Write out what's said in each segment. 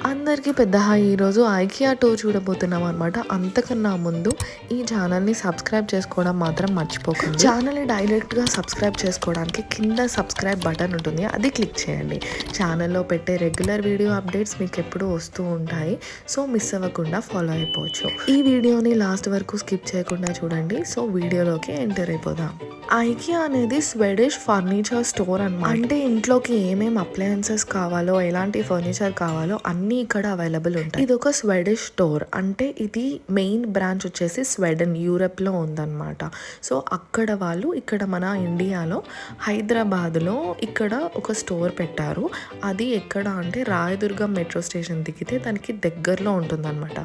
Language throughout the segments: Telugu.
అందరికీ పెద్ద హాయ్. ఈరోజు ఐకియా టూర్ చూడబోతున్నాం అనమాట. అంతకన్నా ముందు ఈ ఛానల్ని సబ్స్క్రైబ్ చేసుకోవడం మాత్రం మర్చిపోకండి. ఛానల్ని డైరెక్ట్గా సబ్స్క్రైబ్ చేసుకోవడానికి కింద సబ్స్క్రైబ్ బటన్ ఉంటుంది, అది క్లిక్ చేయండి. ఛానల్లో పెట్టే రెగ్యులర్ వీడియో అప్డేట్స్ మీకు ఎప్పుడూ వస్తూ ఉంటాయి, సో మిస్ అవ్వకుండా ఫాలో అయిపోవచ్చు. ఈ వీడియోని లాస్ట్ వరకు స్కిప్ చేయకుండా చూడండి. సో వీడియోలోకి ఎంటర్ అయిపోదాం. ఐకియా అనేది స్వెడిష్ ఫర్నిచర్ స్టోర్ అన్నమాట. అంటే ఇంట్లోకి ఏమేమి అప్లయన్సెస్ కావాలో, ఎలాంటి ఫర్నిచర్ కావాలో అన్నీ ఇక్కడ అవైలబుల్ ఉంటాయి. ఇది ఒక స్వెడిష్ స్టోర్, అంటే ఇది మెయిన్ బ్రాంచ్ వచ్చేసి స్వెడన్, యూరప్లో ఉందన్నమాట. సో అక్కడ వాళ్ళు ఇక్కడ మన ఇండియాలో హైదరాబాద్లో ఇక్కడ ఒక స్టోర్ పెట్టారు. అది ఎక్కడ అంటే రాయదుర్గం మెట్రో స్టేషన్ దిగితే దానికి దగ్గరలో ఉంటుందన్నమాట.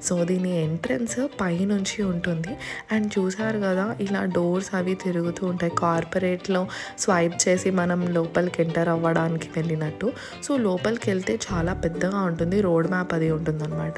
సో దీని ఎంట్రన్స్ పైనుంచి ఉంటుంది. అండ్ చూసారు కదా, ఇలా డోర్స్ అవి తిరుగుతూ ఉంటాయి. కార్పొరేట్లో స్వైప్ చేసి మనం లోపలికి ఎంటర్ అవ్వడానికి వెళ్ళినట్టు. సో లోపలికి వెళ్తే చాలా పెద్దగా ఉంటుంది, రోడ్ మ్యాప్ అది ఉంటుందన్నమాట.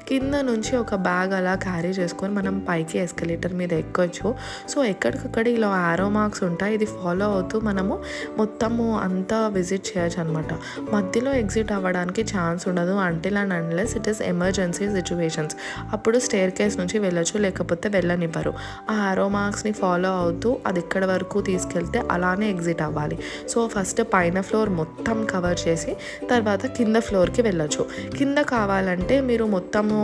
కింద నుంచి ఒక బ్యాగ్ అలా క్యారీ చేసుకొని మనం పైకి ఎస్కలేటర్ మీద ఎక్కొచ్చు. సో ఎక్కడికక్కడ ఇలా ఆరో మార్క్స్ ఉంటాయి, ఇది ఫాలో అవుతూ మనము మొత్తము అంతా విజిట్ చేయొచ్చు అనమాట. మధ్యలో ఎగ్జిట్ అవ్వడానికి ఛాన్స్ ఉండదు until and unless it is emergency situations. అప్పుడు స్టేర్ కేస్ నుంచి వెళ్ళొచ్చు, లేకపోతే వెళ్ళనివ్వరు. ఆ ఆరో మార్క్స్ని ఫాలో అవుతూ అది ఎక్కడ వరకు తీసుకెళ్తే అలానే ఎగ్జిట్ అవ్వాలి. సో ఫస్ట్ పైన ఫ్లోర్ మొత్తం కవర్ చేసి తర్వాత కింద ఫ్లోర్కి వెళ్ళొచ్చు. కింద కావాలంటే మీరు మొత్తము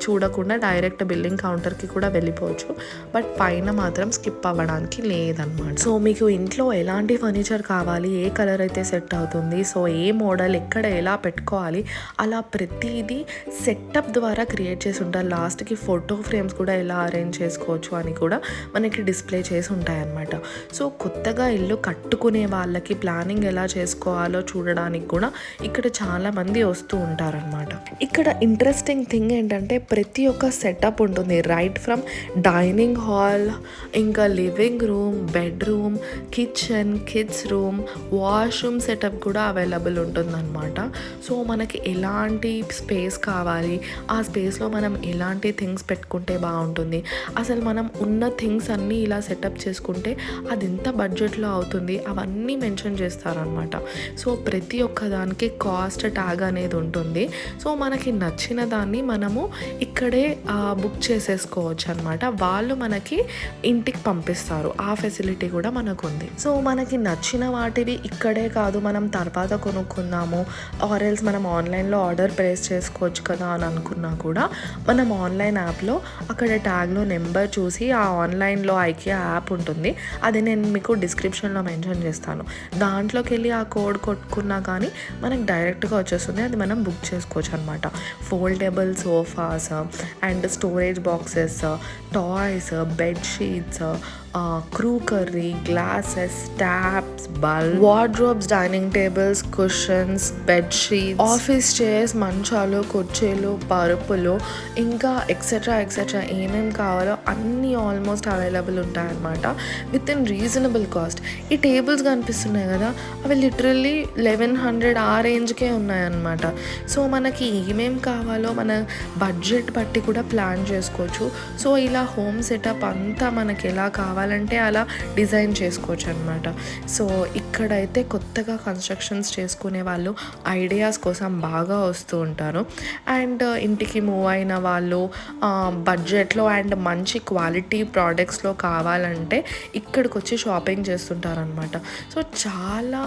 చూడకుండా డైరెక్ట్ బిల్లింగ్ కౌంటర్కి కూడా వెళ్ళిపోవచ్చు, బట్ పైన మాత్రం స్కిప్ అవ్వడానికి లేదన్నమాట. సో మీకు ఇంట్లో ఎలాంటి ఫర్నిచర్ కావాలి, ఏ కలర్ అయితే సెట్ అవుతుంది, సో ఏ మోడల్ ఎక్కడ ఎలా పెట్టుకోవాలి, అలా ప్రతిదీ సెటప్ ద్వారా క్రియేట్ చేసి ఉంటారు. లాస్ట్కి ఫోటో ఫ్రేమ్స్ కూడా ఎలా అరేంజ్ చేసుకోవచ్చు అని కూడా మనకి డిస్ప్లే చేసి ఉంటాయన్నమాట. సో కొత్తగా ఇల్లు కట్టుకునే వాళ్ళకి ప్లానింగ్ ఎలా చేసుకోవాలో చూడడానికి కూడా ఇక్కడ చాలా మంది వస్తూ ఉంటారనమాట. ఇక్కడ ఇంట్రెస్టింగ్ థింగ్ ఏంటంటే ప్రతి ఒక్క సెటప్ ఉంటుంది. రైట్ ఫ్రమ్ డైనింగ్ హాల్, ఇంకా living room, bedroom, kitchen, kids room, washroom setup కూడా అవైలబుల్ ఉంటుందన్నమాట. సో మనకి ఎలాంటి స్పేస్ కావాలి, ఆ స్పేస్లో మనం ఎలాంటి థింగ్స్ పెట్టుకుంటే బాగుంటుంది, అసలు మనం ఉన్న థింగ్స్ అన్నీ ఇలా సెటప్ చేసుకుంటే అది ఎంత బడ్జెట్లో అవుతుంది, అవన్నీ మెన్షన్ చేస్తారనమాట. సో ప్రతి ఒక్క దానికి కాస్ట్ ట్యాగ్ అనేది ఉంటుంది. సో మనకి నచ్చిన దాన్ని మనము ఇక్కడే బుక్ చేసేసుకోవచ్చు అనమాట. వాళ్ళు మనకి ఇంటికి పంపిస్తారు, ఆ ఫెసిలిటీ కూడా మనకు ఉంది. సో మనకి నచ్చిన వాటివి ఇక్కడే కాదు, మనం తర్వాత కొనుక్కుందాము ఆర్ఎల్స్ మనం ఆన్లైన్లో ఆర్డర్ ప్లేస్ చేసుకోవచ్చు కదా అని అనుకున్నా కూడా మనం ఆన్లైన్ యాప్లో అక్కడ ట్యాగ్లో నెంబర్ చూసి ఆ ఆన్లైన్లో ఐకియా యాప్ ఉంటుంది, అది నేను మీకు డిస్క్రిప్షన్లో మెన్షన్ చేస్తాను. దాంట్లోకి వెళ్ళి ఆ కోడ్ కొట్టుకున్నా కానీ మనకు డైరెక్ట్గా వచ్చేస్తుంది, అది మనం బుక్ చేసుకోవచ్చు అనమాట. Foldable sofas and storage boxes, toys, bedsheets, crockery, glasses, taps, bulb, wardrobes, dining tables, cushions, bedsheets, office chairs, మంచాలు, కుర్చీలు, పరుపులు, ఇంకా ఎక్సెట్రా ఎక్సెట్రా ఏమేమి కావాలో అన్నీ ఆల్మోస్ట్ అవైలబుల్ ఉంటాయన్నమాట విత్ ఇన్ రీజనబుల్ కాస్ట్. ఈ టేబుల్స్ కనిపిస్తున్నాయి కదా, అవి లిటరల్లీ 1100 ఆ రేంజ్కే ఉన్నాయన్నమాట. సో మనకి ఏమేమి కావాలో మన బడ్జెట్ బట్టి కూడా ప్లాన్ చేసుకోవచ్చు. సో ఇలా హోమ్ సెటప్ అంతా మనకి ఎలా కావాలంటే అలా డిజైన్ చేసుకోవచ్చు అనమాట. సో ఇక్కడైతే కొత్తగా కన్స్ట్రక్షన్స్ చేసుకునే వాళ్ళు ఐడియాస్ కోసం బాగా వస్తూ ఉంటారు. అండ్ ఇంటికి మూవ్ అయిన వాళ్ళు బడ్జెట్లో అండ్ మంచి క్వాలిటీ ప్రోడక్ట్స్లో కావాలంటే ఇక్కడికి వచ్చి షాపింగ్ చేస్తుంటారనమాట. సో చాలా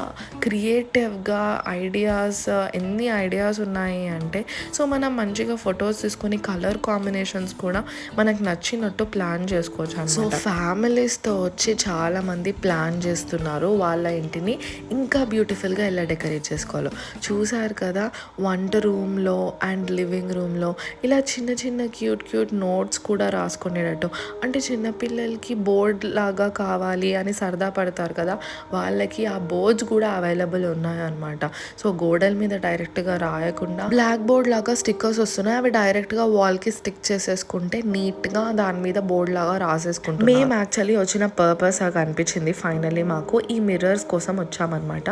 క్రియేటివ్గా ఐడియాస్, ఎన్ని ఐడియాస్ ఉన్నాయి అంటే, సో మనం మంచిగా ఫొటోస్ తీసుకొని కలర్ కాంబినేషన్స్ కూడా మనకు నచ్చినట్టు ప్లాన్ చేసుకోవచ్చు అనమాట. సో ఫ్యామిలీస్తో వచ్చి చాలామంది ప్లాన్ చేస్తున్నారు వాళ్ళ ఇంటిని ఇంకా బ్యూటిఫుల్గా ఎలా డెకరేట్ చేసుకోవాలో. చూసారు కదా, వంట రూమ్లో అండ్ లివింగ్ రూమ్లో ఇలా చిన్న చిన్న క్యూట్ నోట్స్ కూడా రాసుకునేటట్టు, అంటే చిన్నపిల్లలకి బోర్డ్ లాగా కావాలి అని సరదా పడతారు కదా, వాళ్ళకి ఆ బోర్డ్స్ కూడా అవైలబుల్ ఉన్నాయన్నమాట. సో గోడల మీద డైరెక్ట్గా రాయకుండా బ్లాక్ బోర్డ్ లాగా స్టిక్కర్స్ వస్తున్నాయి, అవి డైరెక్ట్గా వాల్కి స్టిక్ చేసేసుకుంటే నీట్గా దాని మీద బోర్డ్ లాగా రాసేసుకుంటాం. మేము యాక్చువల్లీ వచ్చిన పర్పస్ కనిపించింది ఫైనల్లీ మాకు. ఈ మిర్రర్స్ కోసం వచ్చామన్నమాట.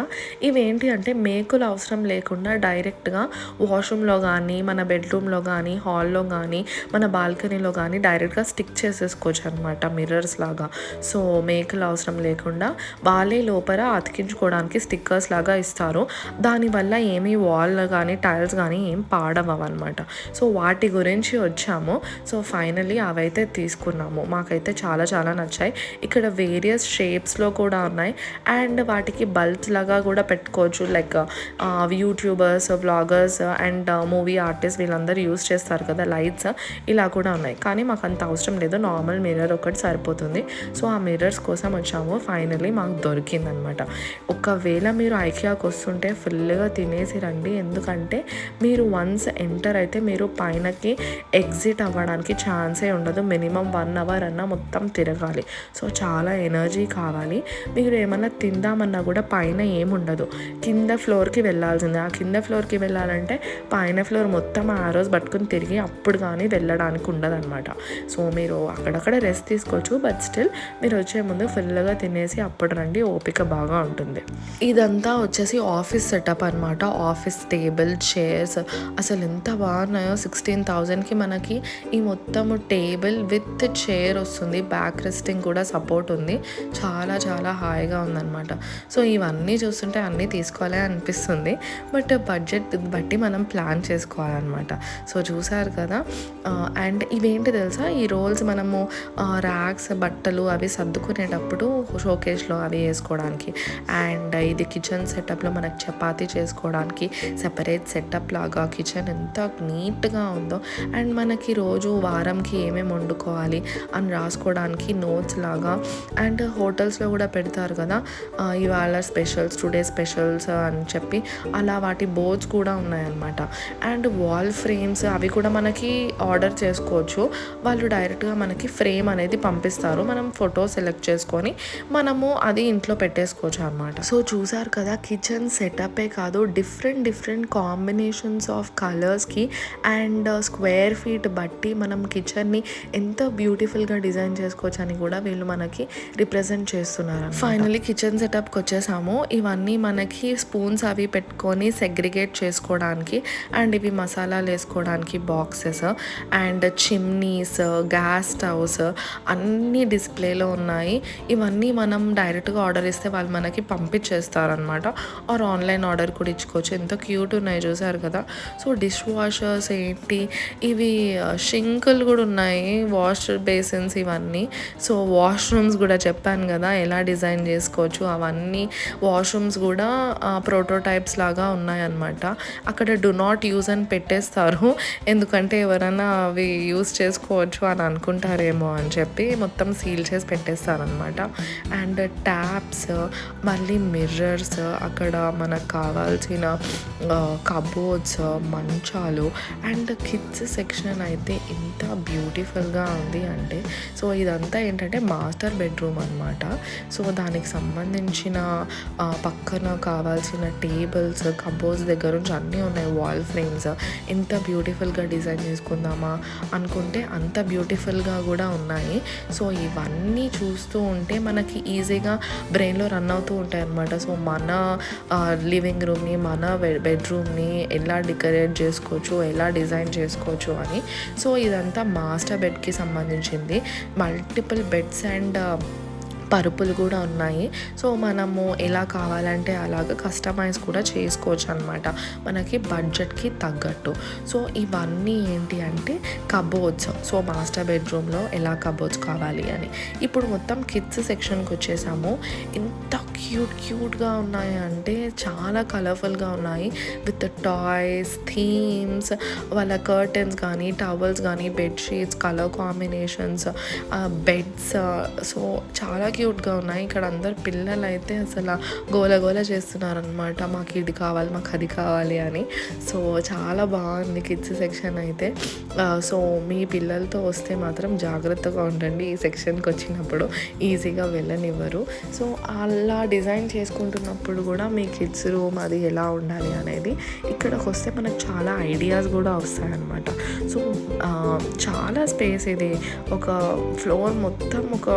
ఇవేంటి అంటే మేకులు అవసరం లేకుండా డైరెక్ట్గా వాష్రూమ్లో కానీ, మన బెడ్రూమ్లో కానీ, హాల్లో కానీ, మన బాల్కనీలో కానీ డైరెక్ట్గా స్టిక్ చేసేసుకోవచ్చు అనమాట మిర్రర్స్ లాగా. సో మేకులు అవసరం లేకుండా వాళ్ళే లోపల అతికించుకోవడానికి స్టిక్కర్స్ లాగా ఇస్తారు. దానివల్ల ఏమీ వాల్ కానీ టైల్స్ కానీ ఏం పాడవన్నమాట. సో వాటి గురించి వచ్చాము. సో ఫైనల్లీ అవైతే తీసుకున్నాము. మాకైతే చాలా చాలా నచ్చాయి. ఇక్కడ వేరియస్ షేప్స్లో కూడా ఉన్నాయి అండ్ వాటికి బల్బ్స్ లాగా కూడా పెట్టుకోవచ్చు. Like YouTubers, vloggers and movie artist వీళ్ళందరూ యూస్ చేస్తారు కదా లైట్స్, ఇలా కూడా ఉన్నాయి. కానీ మాకు అంత అవసరం లేదు, నార్మల్ మిర్రర్ ఒకటి సరిపోతుంది. సో ఆ మిర్రర్స్ కోసం వచ్చాము. ఫైనల్లీ మాకు దొరికిందనమాట. ఒకవేళ మీరు ఐకియాకి వస్తుంటే ఫుల్గా తినేసి రండి. ఎందుకంటే మీరు వన్స్ ఎంటర్ అయితే మీరు పైనకి ఎగ్జిట్ అవ్వడానికి ఛాన్సే ఉండదు. మినిమం 1 అవర్ అన్నా మొత్తం తిరగాలి. సో చాలా ఎనర్జీ కావాలి. మీరు ఏమన్నా తిందామన్నా కూడా పైన ఏముండదు, కింద ఫ్లోర్కి వెళ్ళాల్సిందే. ఆ కింద ఫ్లోర్కి వెళ్ళాలంటే పైన ఫ్లోర్ మొత్తం ఆరోస్ పట్టుకుని తిరిగి అప్పుడు కానీ వెళ్ళడానికి ఉండదన్నమాట. సో మీరు అక్కడక్కడ రెస్ట్ తీసుకోవచ్చు. బట్ స్టిల్ మీరు వచ్చే ముందు ఫుల్గా తినేసి అప్పుడు రండి, ఓపిక బాగా ఉంటుంది. ఇదంతా వచ్చేసి ఆఫీస్ సెటప్ అనమాట. ఆఫీస్ టేబుల్, చైర్స్ అసలు ఎంత బాగున్నాయో. 16,000కి మనకి ఈ మొత్తం టేబుల్ విత్ చైర్ వస్తుంది. బ్యాక్ రెస్టింగ్ కూడా సపోర్ట్ ఉంది. చాలా చాలా హాయిగా ఉందన్నమాట. సో ఇవన్నీ చూస్తుంటే అన్నీ తీసుకోవాలి అనిపిస్తుంది. బట్ బడ్జెట్ బట్టి మనం ప్లాన్ చేసుకోవాలన్నమాట. సో చూసారు కదా. అండ్ ఇవేంటి తెలుసా, ఈ రోల్స్ మనము ర్యాక్స్, బట్టలు అవి సర్దుకునేటప్పుడు షోకేస్లో అవి వేసుకోవడానికి. అండ్ ఇది కిచెన్ సెటప్లో మనకు చపాతీ చేసుకోవడానికి సెపరేట్ సెటప్ లాగా. కిచెన్ ఎంత నీట్గా ఉందో. అండ్ మనకి రోజు వారంకి ఏమేమి వండుకోవాలి అని రాసుకోవడానికి నోట్స్ లాగా. అండ్ హోటల్స్లో కూడా పెడతారు కదా, ఇవాళ స్పెషల్స్, టుడే స్పెషల్స్ అని చెప్పి, అలా వాటి బోర్డ్స్ కూడా ఉన్నాయన్నమాట. అండ్ వాల్ ఫ్రేమ్స్ అవి కూడా మనకి ఆర్డర్ చేసుకోవచ్చు. వాళ్ళు డైరెక్ట్గా మనకి ఫ్రేమ్ అనేది పంపిస్తారు. మనం ఫోటో సెలెక్ట్ చేసుకొని మనము అది ఇంట్లో పెట్టేసుకోవచ్చు అనమాట. సో చూసారు కదా, కిచెన్ సెటపే కాదు, డిఫరెంట్ కాంబినేషన్స్ ఆఫ్ కలర్స్కి అండ్ స్క్వేర్ ఫీట్ బట్టి మనం కిచెన్ని ఎంత బ్యూటిఫుల్గా డిజైన్ చేసుకోవచ్చు అని కూడా వీళ్ళు మనకి రిప్రజెంట్ చేస్తున్నారు. ఫైనలీ కిచెన్ సెటప్కి వచ్చేసాము. ఇవన్నీ మనకి స్పూన్స్ అవి పెట్టుకొని సెగ్రిగేట్ చేసుకోవడానికి, అండ్ ఇవి మసాలాలు వేసుకోవడానికి boxes, and chimneys, gas stoves అన్నీ డిస్ప్లేలో ఉన్నాయి. ఇవన్నీ మనం డైరెక్ట్గా ఆర్డర్ ఇస్తే వాళ్ళు మనకి పంపించేస్తారనమాట. ఆర్ ఆన్లైన్ ఆర్డర్ కూడా ఇచ్చుకోవచ్చు. ఎంత క్యూట్ ఉన్నాయి చూసారు కదా. సో డిష్ వాషర్స్ ఏంటి, ఇవి షింకులు కూడా ఉన్నాయి, వాష్ బేసిన్స్ ఇవన్నీ. సో వాష్రూమ్స్ కూడా చెప్పాను కదా ఎలా డిజైన్ చేసుకోవచ్చు, అవన్నీ వాష్రూమ్స్ కూడా ప్రోటోటైప్స్ లాగా ఉన్నాయన్నమాట. అక్కడ డు నాట్ యూజ్ అని పెట్టేస్తారు, ఎందుకంటే ఎవరైనా అవి యూజ్ చేసుకోవచ్చు అని అనుకుంటారేమో అని చెప్పి మొత్తం సీల్ చేసి పెట్టేస్తారనమాట. అండ్ ట్యాప్స్, మళ్ళీ మిర్రర్స్, అక్కడ మనకు కావాల్సిన కబోర్డ్స్, మంచాలు, అండ్ కిడ్స్ సెక్షన్ అయితే ఎంత బ్యూటిఫుల్గా ఉంది అంటే. సో ఇదంతా ఏంటంటే మాస్టర్ బెడ్రూమ్ అనమాట. సో దానికి సంబంధించిన పక్కన కావాల్సిన టేబుల్స్, కబోర్డ్స్ దగ్గర నుంచి అన్నీ ఉన్నాయి. వాల్ ఫ్రేమ్స్ ఎంత బ్యూటిఫుల్గా డిజైన్ చేసుకుందామా అనుకుంటే అంత బ్యూటిఫుల్గా కూడా ఉన్నాయి. సో ఇవన్నీ చూస్తూ ఉంటే మనకి ఈజీగా బ్రెయిన్లో రన్ అవుతూ ఉంటాయి అన్నమాట. సో మన లివింగ్ రూమ్ని, మన బెడ్రూమ్ని ఎలా డెకరేట్ చేసుకోవచ్చు, ఎలా డిజైన్ చేసుకోవచ్చు అని. సో ఇదంతా మాస్టర్ బెడ్కి సంబంధించింది. మల్టిపుల్ బెడ్స్ అండ్ పరుపులు కూడా ఉన్నాయి. సో మనము ఎలా కావాలంటే అలాగ కస్టమైజ్ కూడా చేసుకోవచ్చు అనమాట, మనకి బడ్జెట్కి తగ్గట్టు. సో ఇవన్నీ ఏంటి అంటే కబోర్డ్స్. సో మాస్టర్ బెడ్రూమ్లో ఎలా కబోర్డ్స్ కావాలి అని. ఇప్పుడు మొత్తం కిడ్స్ సెక్షన్కి వచ్చేసాము. ఎంత క్యూట్గా ఉన్నాయి అంటే చాలా కలర్ఫుల్గా ఉన్నాయి. విత్ టాయ్స్, థీమ్స్, వాళ్ళ కర్టన్స్ కానీ, టవల్స్ కానీ, bedsheets, colour combinations, beds. So చాలా క్యూట్గా ఉన్నాయి. ఇక్కడ అందరు పిల్లలు అయితే అసలు గోల గోల చేస్తున్నారనమాట, మాకు ఇది కావాలి, మాకు అది కావాలి అని. సో చాలా బాగుంది కిడ్స్ సెక్షన్ అయితే. సో మీ పిల్లలతో వస్తే మాత్రం జాగ్రత్తగా ఉండండి, ఈ సెక్షన్కి వచ్చినప్పుడు ఈజీగా వెళ్ళనివ్వరు. సో అలా డిజైన్ చేసుకుంటున్నప్పుడు కూడా మీ కిడ్స్ రూమ్ అది ఎలా ఉండాలి అనేది ఇక్కడికి వస్తే మనకు చాలా ఐడియాస్ కూడా వస్తాయన్నమాట. సో చాలా స్పేస్ ఇది, ఒక ఫ్లోర్ మొత్తం ఒక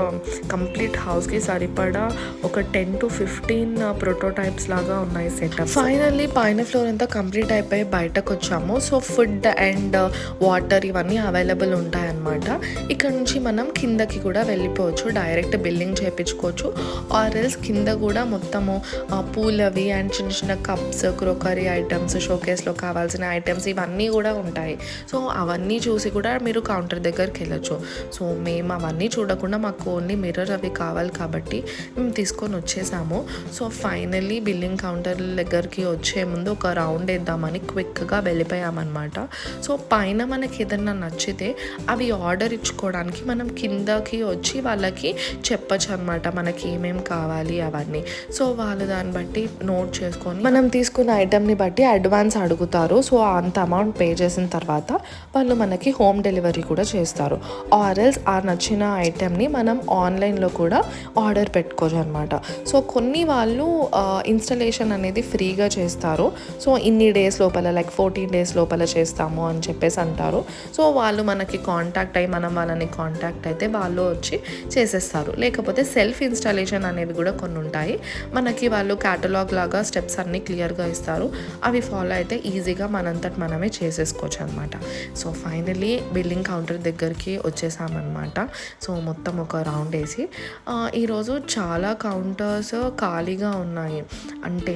కంప్లీట్ హౌస్కి సరిపడా ఒక 10 to 15 ప్రోటోటైప్స్ లాగా ఉన్నాయి సెటప్. ఫైనల్లీ పైన ఫ్లోర్ అంతా కంప్లీట్ అయిపోయి బయటకు వచ్చాము. సో ఫుడ్ అండ్ వాటర్ ఇవన్నీ అవైలబుల్ ఉంటాయన్నమాట. ఇక్కడ నుంచి మనం కిందకి కూడా వెళ్ళిపోవచ్చు, డైరెక్ట్ బిల్లింగ్ చేయించుకోవచ్చు. ఆర్ఎల్స్ కింద కూడా మొత్తము పూల్ అవి అండ్ చిన్న చిన్న కప్స్, క్రోకరీ ఐటమ్స్, షోకేస్లో కావాల్సిన ఐటమ్స్ ఇవన్నీ కూడా ఉంటాయి. సో అవన్నీ చూసి కూడా మీరు కౌంటర్ దగ్గరికి వెళ్ళచ్చు. సో మేము అవన్నీ చూడకుండా మాకు ఓన్లీ మిర్రర్ అవి కావాలి కాబట్టి మేము తీసుకొని వచ్చేసాము. సో ఫైనల్లీ బిల్లింగ్ కౌంటర్ దగ్గరికి వచ్చే ముందు ఒక రౌండ్ వేద్దామని క్విక్గా వెళ్ళిపోయామన్నమాట. సో పైన మనకి ఏదన్నా నచ్చితే అవి ఆర్డర్ ఇచ్చుకోవడానికి మనం కిందకి వచ్చి వాళ్ళకి చెప్పచ్చు అనమాట, మనకి ఏమేమి కావాలి అవన్నీ. సో వాళ్ళు దాన్ని బట్టి నోట్ చేసుకొని మనం తీసుకున్న ఐటమ్ని బట్టి అడ్వాన్స్ అడుగుతారు. సో అంత అమౌంట్ పే చేసిన తర్వాత వాళ్ళు మనకి హోమ్ డెలివరీ కూడా చేస్తారు. ఆర్ఎల్స్ ఆ నచ్చిన ఐటెంని మనం ఆన్లైన్లో కూడా ఆర్డర్ పెట్టుకోవచ్చు అనమాట. సో కొన్ని వాళ్ళు ఇన్స్టలేషన్ అనేది ఫ్రీగా చేస్తారు. సో ఇన్ని డేస్ లోపల, లైక్ 14 days లోపల చేస్తాము అని చెప్పేసి అంటారు. సో వాళ్ళు మనకి కాంటాక్ట్ అయ్యి మనం వాళ్ళని కాంటాక్ట్ అయితే వాళ్ళు వచ్చి చేసేస్తారు. లేకపోతే సెల్ఫ్ ఇన్స్టాలేషన్ అనేవి కూడా కొన్ని ఉంటాయి. మనకి వాళ్ళు క్యాటలాగ్ లాగా స్టెప్స్ అన్నీ క్లియర్గా ఇస్తారు. అవి ఫాలో అయితే ఈజీగా మనంతటి మనమే చేసేసుకోవచ్చు అనమాట. సో ఫైనలీ బిల్లింగ్ కౌంటర్ దగ్గరికి వచ్చేసామన్నమాట. సో మొత్తం ఒక రౌండ్ వేసి ఈరోజు చాలా కౌంటర్స్ ఖాళీగా ఉన్నాయి. అంటే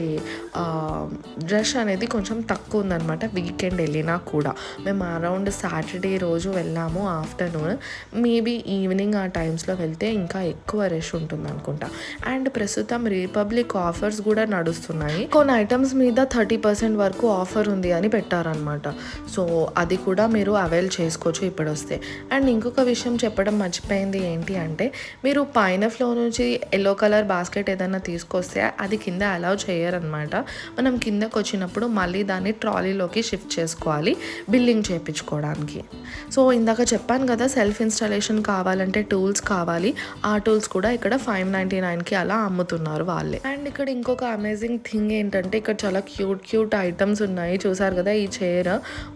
రష్ అనేది కొంచెం తక్కువ ఉందన్నమాట. వీకెండ్ వెళ్ళినా కూడా మేము అరౌండ్ సాటర్డే రోజు వెళ్ళాము ఆఫ్టర్నూన్. మేబీ ఈవినింగ్ ఆ టైమ్స్లో వెళ్తే ఇంకా ఎక్కువ రష్ ఉంటుంది అనుకుంటా. అండ్ ప్రస్తుతం రిపబ్లిక్ ఆఫర్స్ కూడా నడుస్తున్నాయి. కొన్ని ఐటమ్స్ మీద 30% వరకు ఆఫర్ ఉంది అని పెట్టారనమాట. సో అది కూడా మీరు అవైల్ చేసుకోవచ్చు ఇప్పుడు వస్తే. అండ్ ఇంకొక విషయం చెప్పడం మర్చిపోయింది ఏంటి అంటే, మీరు పైన ఫ్లోర్ నుంచి ఎల్లో కలర్ బాస్కెట్ ఏదైనా తీసుకొస్తే అది కింద అలౌ చేయరనమాట. మనం కిందకు వచ్చినప్పుడు మళ్ళీ దాన్ని ట్రాలీలోకి షిఫ్ట్ చేసుకోవాలి బిల్లింగ్ చేయించుకోవడానికి. సో ఇందాక చెప్పాను కదా, సెల్ఫ్ ఇన్స్టాలేషన్ కావాలంటే టూల్స్ కావాలి. ఆ టూల్స్ కూడా ఇక్కడ 599కి అలా అమ్ముతున్నారు వాళ్ళే. అండ్ ఇక్కడ ఇంకొక అమేజింగ్ థింగ్ ఏంటంటే, ఇక్కడ చాలా క్యూట్ ఐటమ్స్ ఉన్నాయి. చూసారు కదా, ఈ చైర్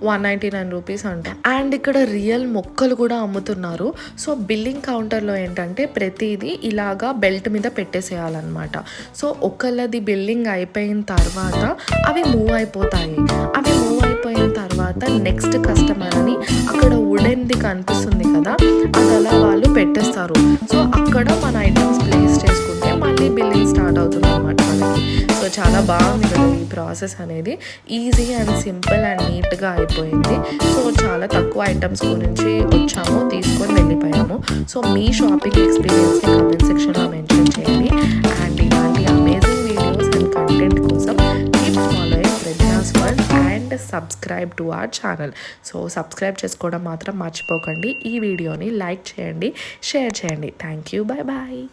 199 రూపీస్ అంట. అండ్ ఇక్కడ రియల్ మొక్కలు కూడా అమ్ముతున్నారు. సో బిల్లింగ్ కౌంటర్లో ఏంటంటే ప్రతిదీ ఇలాగా బెల్ట్ మీద పెట్టేసేయాలన్నమాట. సో ఒకళ్ళది బిల్లింగ్ అయిపోయిన తర్వాత అవి మూవ్ అయిపోతాయి. అవి మూవ్ అయిపోయిన తర్వాత నెక్స్ట్ కస్టమర్ అని అక్కడ వుడెన్ది కనిపిస్తుంది కదా, అది అలా వాళ్ళు పెట్టేస్తారు. సో అక్కడ మన ఐటమ్స్ ప్లేస్ చేసుకుంటే మళ్ళీ బిల్లింగ్ స్టార్ట్ అవుతుంది అనమాట మనకి. సో చాలా బాగుంది కదా ఈ ప్రాసెస్ అనేది. ఈజీ అండ్ సింపుల్ అండ్ నీట్గా అయిపోయింది. సో చాలా తక్కువ ఐటమ్స్ గురించి వచ్చాము, తీసుకొని వెళ్ళిపోయాము. సో మీ షాపింగ్ ఎక్స్పీరియన్స్ని కమెంట్ సెక్షన్లో మెన్షన్ చేయండి. అండ్ ఇలాంటి అమేజింగ్ వీడియోస్ అండ్ కంటెంట్ కోసం keep following Pragna's world and subscribe to our channel. So subscribe చేసుకోవడం మాత్రం మర్చిపోకండి. ఈ వీడియోని లైక్ చేయండి, షేర్ చేయండి. Thank you, bye bye.